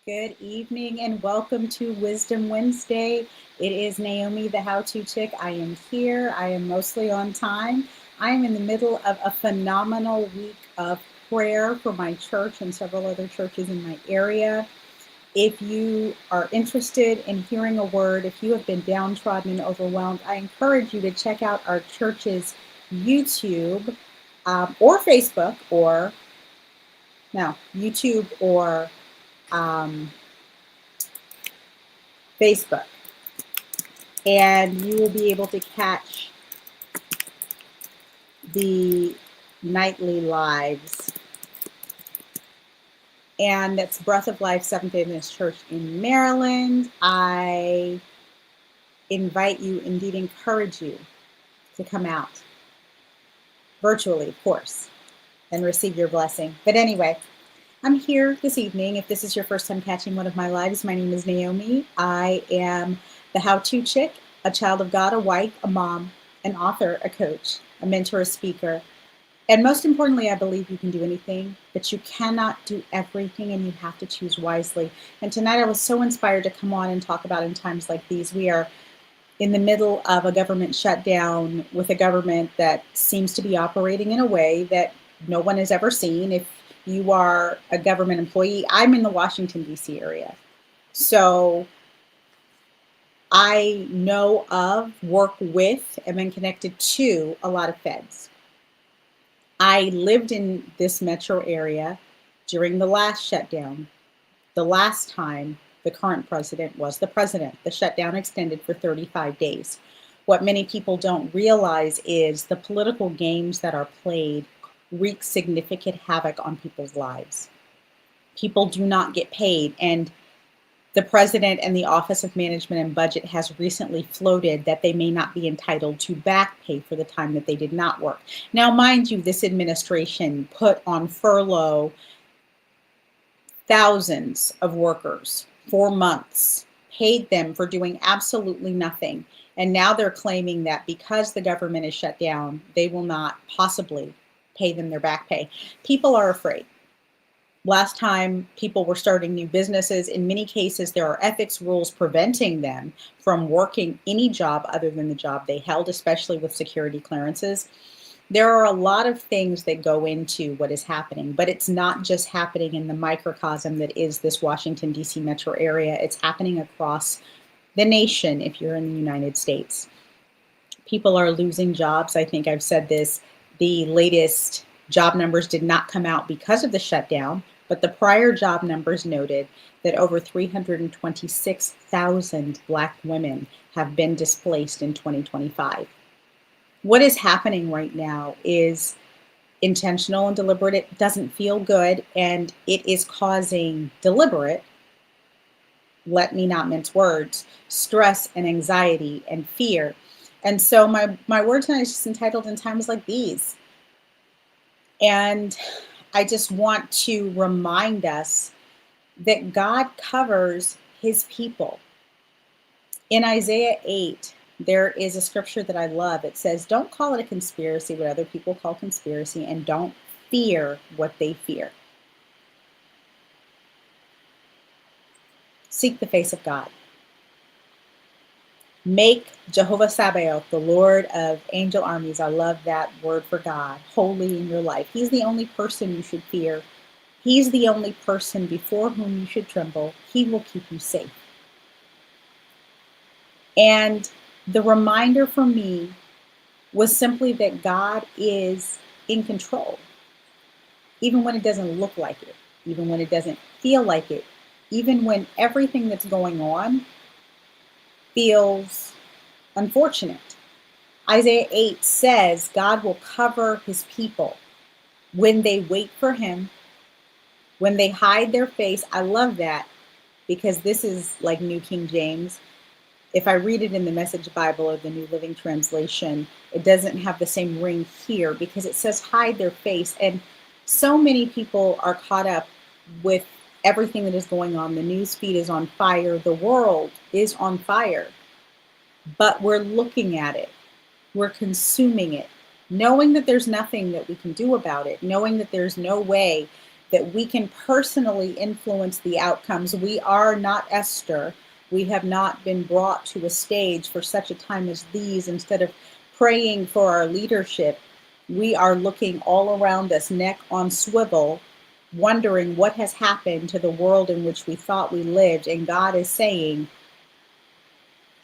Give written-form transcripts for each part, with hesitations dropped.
Good evening and welcome to Wisdom Wednesday. It is Naomi, the how-to chick. I am here. I am mostly on time. I am in the middle of a phenomenal week of prayer for my church and several other churches in my area. If you are interested in hearing a word, if you have been downtrodden and overwhelmed, I encourage you to check out our church's YouTube or Facebook or no, YouTube or um, Facebook, and you will be able to catch the nightly lives. And that's Breath of Life Seventh-day Adventist Church in Maryland. I invite you, indeed encourage you, to come out virtually, of course, and receive your blessing. But anyway, I'm here this evening. If this is your first time catching one of my lives, my name is Naomi. I am the how-to chick, a child of God, a wife, a mom, an author, a coach, a mentor, a speaker. And most importantly, I believe you can do anything, but you cannot do everything, and you have to choose wisely. And tonight I was so inspired to come on and talk about in times like these. We are in the middle of a government shutdown with a government that seems to be operating in a way that no one has ever seen. If you are a government employee, I'm in the Washington, D.C. area. So I know of, work with, and been connected to a lot of feds. I lived in this metro area during the last shutdown. The last time the current president was the president. The shutdown extended for 35 days. What many people don't realize is the political games that are played wreak significant havoc on people's lives. People do not get paid, and the president and the Office of Management and Budget has recently floated that they may not be entitled to back pay for the time that they did not work. Now, mind you, this administration put on furlough thousands of workers for months, paid them for doing absolutely nothing. And now they're claiming that because the government is shut down, they will not possibly pay them their back pay. People are afraid. Last time people were starting new businesses, in many cases, there are ethics rules preventing them from working any job other than the job they held, especially with security clearances. There are a lot of things that go into what is happening, but it's not just happening in the microcosm that is this Washington, D.C. metro area. It's happening across the nation if you're in the United States. People are losing jobs. I think I've said this. The latest job numbers did not come out because of the shutdown, but the prior job numbers noted that over 326,000 Black women have been displaced in 2025. What is happening right now is intentional and deliberate. It doesn't feel good, and it is causing deliberate, let me not mince words, stress and anxiety and fear. And so my word tonight is just entitled In Times Like These. And I just want to remind us that God covers his people. In Isaiah 8, there is a scripture that I love. It says, don't call it a conspiracy, what other people call conspiracy, and don't fear what they fear. Seek the face of God. Make Jehovah Sabaoth, the Lord of angel armies, I love that word for God, holy in your life. He's the only person you should fear. He's the only person before whom you should tremble. He will keep you safe. And the reminder for me was simply that God is in control, even when it doesn't look like it, even when it doesn't feel like it, even when everything that's going on feels unfortunate. Isaiah 8 says God will cover his people when they wait for him, when they hide their face. I love that because this is like New King James. If I read it in the Message Bible or the New Living Translation, it doesn't have the same ring here because it says hide their face. And so many people are caught up with everything that is going on. The news feed is on fire. The world is on fire. But we're looking at it. We're consuming it, knowing that there's nothing that we can do about it, knowing that there's no way that we can personally influence the outcomes. We are not Esther. We have not been brought to a stage for such a time as these. Instead of praying for our leadership, we are looking all around us, neck on swivel, wondering what has happened to the world in which we thought we lived. And God is saying,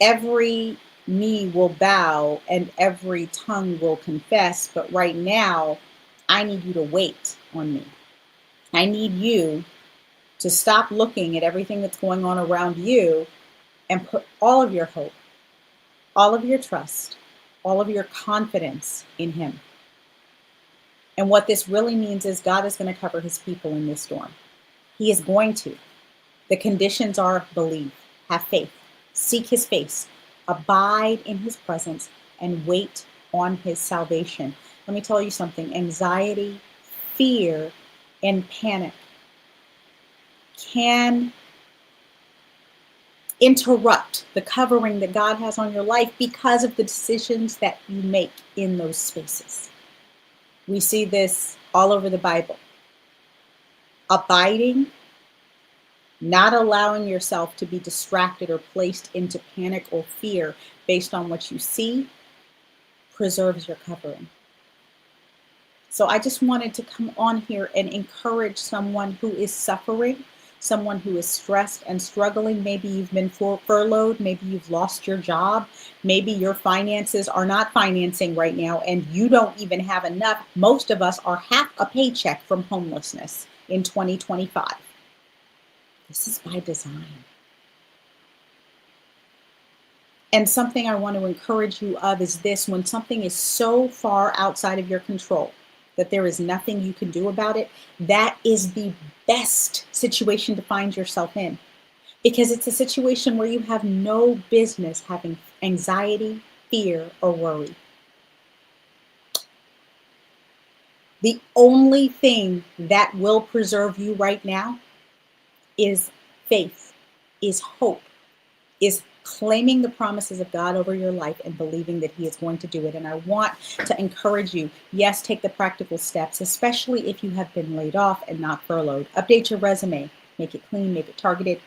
every knee will bow and every tongue will confess. But right now, I need you to wait on me. I need you to stop looking at everything that's going on around you and put all of your hope, all of your trust, all of your confidence in Him. And what this really means is God is going to cover His people in this storm. He is going to. The conditions are believe, have faith, seek His face, abide in His presence, and wait on His salvation. Let me tell you something. Anxiety, fear, and panic can interrupt the covering that God has on your life because of the decisions that you make in those spaces. We see this all over the Bible. Abiding, not allowing yourself to be distracted or placed into panic or fear based on what you see, preserves your covering. So I just wanted to come on here and encourage someone who is suffering, someone who is stressed and struggling. Maybe you've been furloughed. Maybe you've lost your job. Maybe your finances are not financing right now and you don't even have enough. Most of us are half a paycheck from homelessness in 2025. This is by design. And something I want to encourage you of is this: when something is so far outside of your control that there is nothing you can do about it, that is the best situation to find yourself in, because it's a situation where you have no business having anxiety, fear, or worry. The only thing that will preserve you right now is faith, is hope, is claiming the promises of God over your life and believing that He is going to do it. And I want to encourage you, yes, take the practical steps, especially if you have been laid off and not furloughed. Update your resume, make it clean, make it targeted.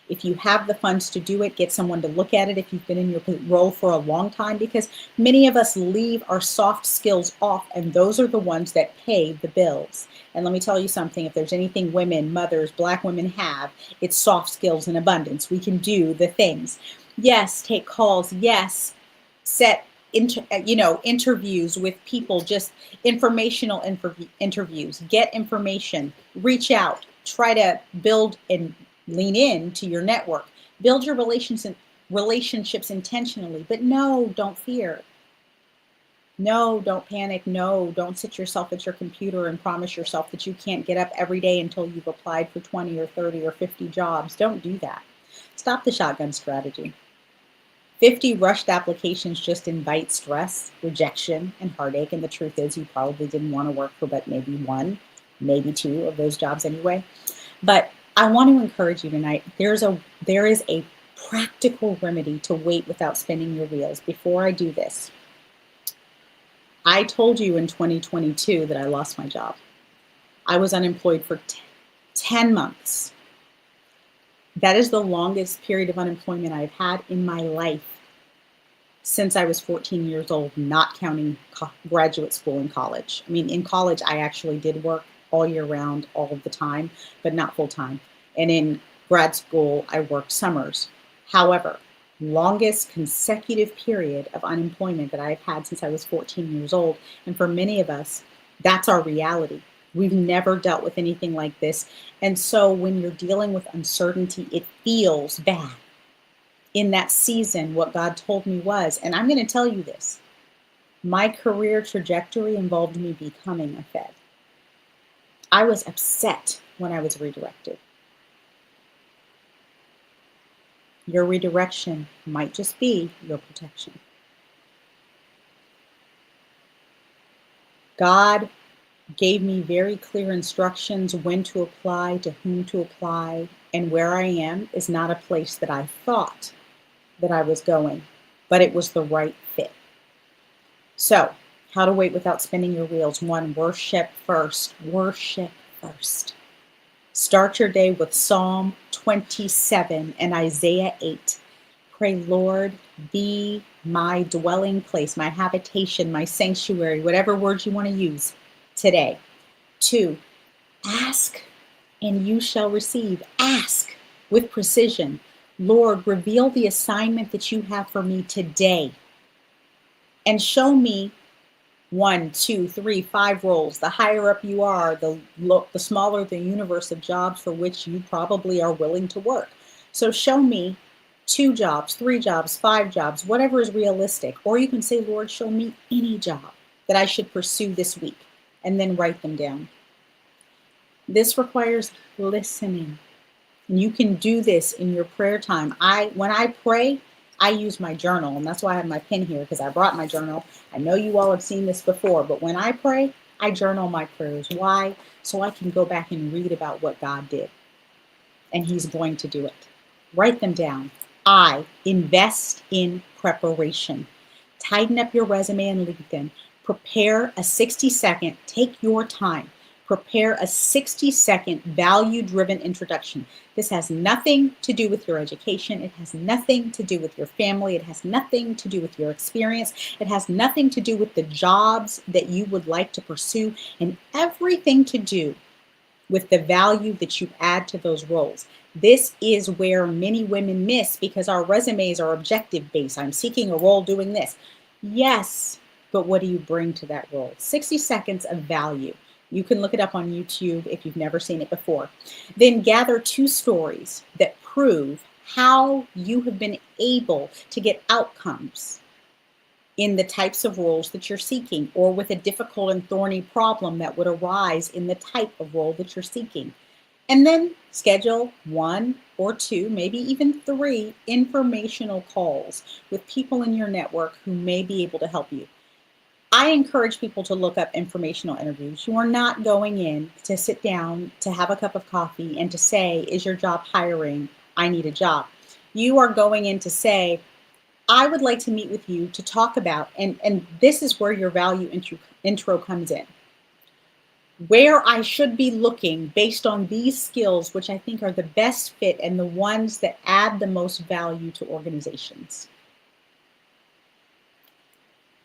If you have the funds to do it, get someone to look at it if you've been in your role for a long time, because many of us leave our soft skills off, and those are the ones that pay the bills. And let me tell you something, if there's anything women, mothers, Black women have, it's soft skills in abundance. We can do the things. Yes, take calls. Yes, set interviews with people, just informational interviews. Get information, reach out, try to build and lean in to your network. Build your relationships intentionally. But no, don't fear. No, don't panic. No, don't sit yourself at your computer and promise yourself that you can't get up every day until you've applied for 20 or 30 or 50 jobs. Don't do that. Stop the shotgun strategy. 50 rushed applications just invite stress, rejection, and heartache. And the truth is, you probably didn't want to work for but maybe one, maybe two of those jobs anyway. But I want to encourage you tonight. There is a practical remedy to wait without spinning your wheels. Before I do this, I told you in 2022 that I lost my job. I was unemployed for 10 months. That is the longest period of unemployment I've had in my life since I was 14 years old, not counting graduate school and college. I mean, in college, I actually did work all year round, all of the time, but not full time. And in grad school, I worked summers. However, longest consecutive period of unemployment that I've had since I was 14 years old. And for many of us, that's our reality. We've never dealt with anything like this. And so when you're dealing with uncertainty, it feels bad. In that season, what God told me was, and I'm going to tell you this, my career trajectory involved me becoming a Fed. I was upset when I was redirected. Your redirection might just be your protection. God gave me very clear instructions when to apply, to whom to apply, and where I am is not a place that I thought that I was going, but it was the right fit. So, how to wait without spinning your wheels. 1, worship first. Worship first. Start your day with Psalm 27 and Isaiah 8. Pray, Lord, be my dwelling place, my habitation, my sanctuary, whatever words you want to use today. 2, ask and you shall receive. Ask with precision. Lord, reveal the assignment that you have for me today and show me 1, 2, 3, 5 roles. The higher up you are, the smaller the universe of jobs for which you probably are willing to work. So show me 2 jobs, 3 jobs, 5 jobs, whatever is realistic. Or you can say, Lord, show me any job that I should pursue this week, and then write them down. This requires listening. And you can do this in your prayer time. When I pray, I use my journal, and that's why I have my pen here, because I brought my journal. I know you all have seen this before, but when I pray, I journal my prayers. Why? So I can go back and read about what God did, and He's going to do it. Write them down. I invest in preparation. Tighten up your resume and LinkedIn. Prepare a 60-second, take your time. Prepare a 60-second value-driven introduction. This has nothing to do with your education. It has nothing to do with your family. It has nothing to do with your experience. It has nothing to do with the jobs that you would like to pursue, and everything to do with the value that you add to those roles. This is where many women miss, because our resumes are objective based. I'm seeking a role doing this. Yes, but what do you bring to that role? 60 seconds of value. You can look it up on YouTube if you've never seen it before. Then gather 2 stories that prove how you have been able to get outcomes in the types of roles that you're seeking, or with a difficult and thorny problem that would arise in the type of role that you're seeking. And then schedule 1 or 2, maybe even 3 informational calls with people in your network who may be able to help you. I encourage people to look up informational interviews. You are not going in to sit down, to have a cup of coffee, and to say, is your job hiring? I need a job. You are going in to say, I would like to meet with you to talk about, and this is where your value intro comes in, where I should be looking based on these skills, which I think are the best fit and the ones that add the most value to organizations.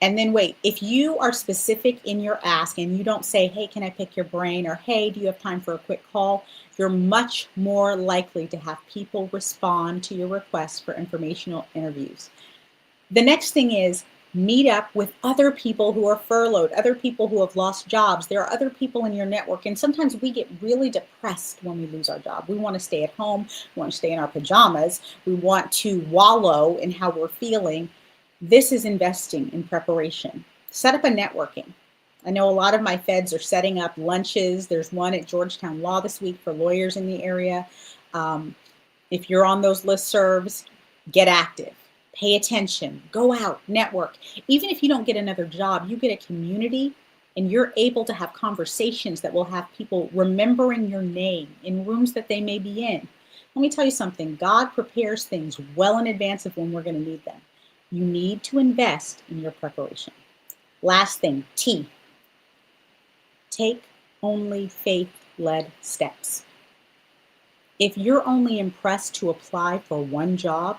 And then wait, if you are specific in your ask and you don't say, hey, can I pick your brain? Or hey, do you have time for a quick call? You're much more likely to have people respond to your request for informational interviews. The next thing is meet up with other people who are furloughed, other people who have lost jobs. There are other people in your network. And sometimes we get really depressed when we lose our job. We want to stay at home. We want to stay in our pajamas. We want to wallow in how we're feeling. This is investing in preparation. Set up a networking. I know a lot of my feds are setting up lunches. There's one at Georgetown Law this week for lawyers in the area. If you're on those listservs, get active. Pay attention. Go out, network. Even if you don't get another job, you get a community, and you're able to have conversations that will have people remembering your name in rooms that they may be in. Let me tell you something. God prepares things well in advance of when we're going to need them. You need to invest in your preparation. Last thing, T. Take only faith-led steps. If you're only impressed to apply for one job,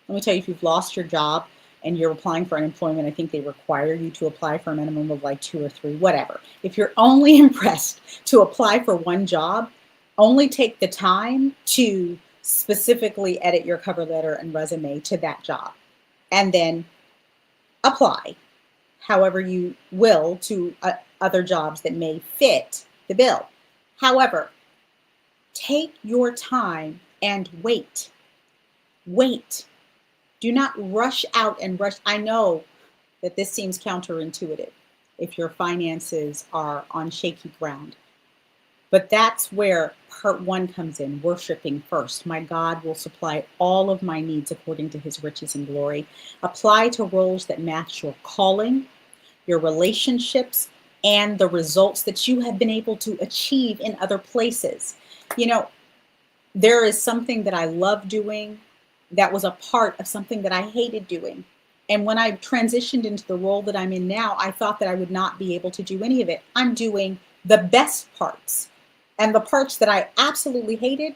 let me tell you, if you've lost your job and you're applying for unemployment, I think they require you to apply for a minimum of like 2 or 3, whatever. If you're only impressed to apply for one job, only take the time to specifically edit your cover letter and resume to that job, and then apply however you will to other jobs that may fit the bill. However, take your time and wait. Wait. Do not rush out and rush. I know that this seems counterintuitive if your finances are on shaky ground. But that's where part 1 comes in, worshiping first. My God will supply all of my needs according to his riches and glory. Apply to roles that match your calling, your relationships, and the results that you have been able to achieve in other places. You know, there is something that I love doing that was a part of something that I hated doing. And when I transitioned into the role that I'm in now, I thought that I would not be able to do any of it. I'm doing the best parts And the parts that I absolutely hated,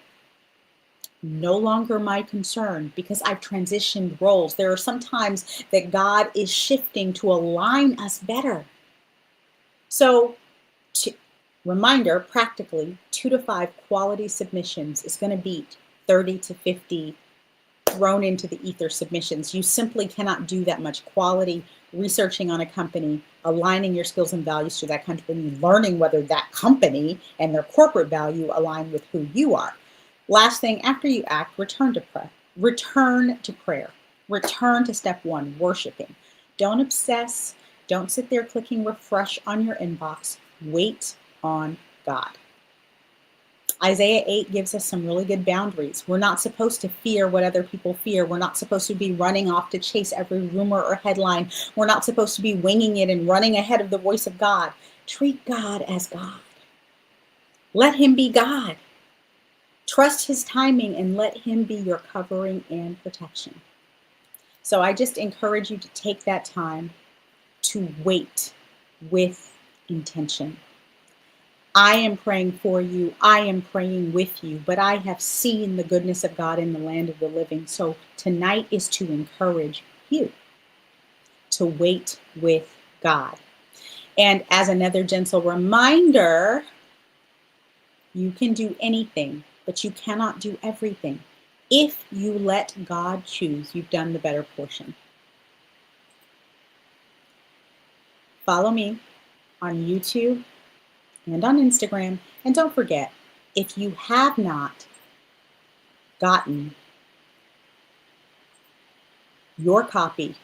no longer my concern because I've transitioned roles. There are some times that God is shifting to align us better. So, to, reminder practically, 2 to 5 quality submissions is going to beat 30 to 50 thrown into the ether submissions. You simply cannot do that much quality researching on a company, aligning your skills and values to that company, learning whether that company and their corporate value align with who you are. Last thing, after you act, return to prayer. Return to prayer. Return to step one, worshiping. Don't obsess. Don't sit there clicking refresh on your inbox. Wait on God. Isaiah 8 gives us some really good boundaries. We're not supposed to fear what other people fear. We're not supposed to be running off to chase every rumor or headline. We're not supposed to be winging it and running ahead of the voice of God. Treat God as God. Let him be God. Trust his timing and let him be your covering and protection. So I just encourage you to take that time to wait with intention. I am praying for you. I am praying with you, but I have seen the goodness of God in the land of the living. So tonight is to encourage you to wait with God. And as another gentle reminder, you can do anything, but you cannot do everything. If you let God choose, you've done the better portion. Follow me on YouTube and on Instagram. And don't forget, if you have not gotten your copy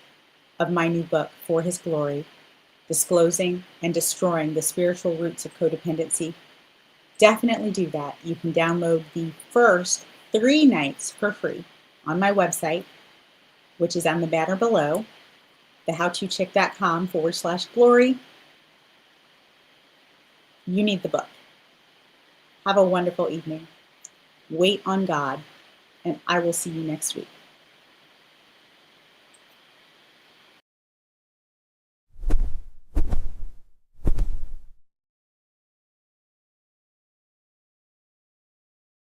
of my new book, For His Glory, Disclosing and Destroying the Spiritual Roots of Codependency, definitely do that. You can download the first 3 nights for free on my website, which is on the banner below, thehowtochick.com/glory. You need the book. Have a wonderful evening. Wait on God, and I will see you next week.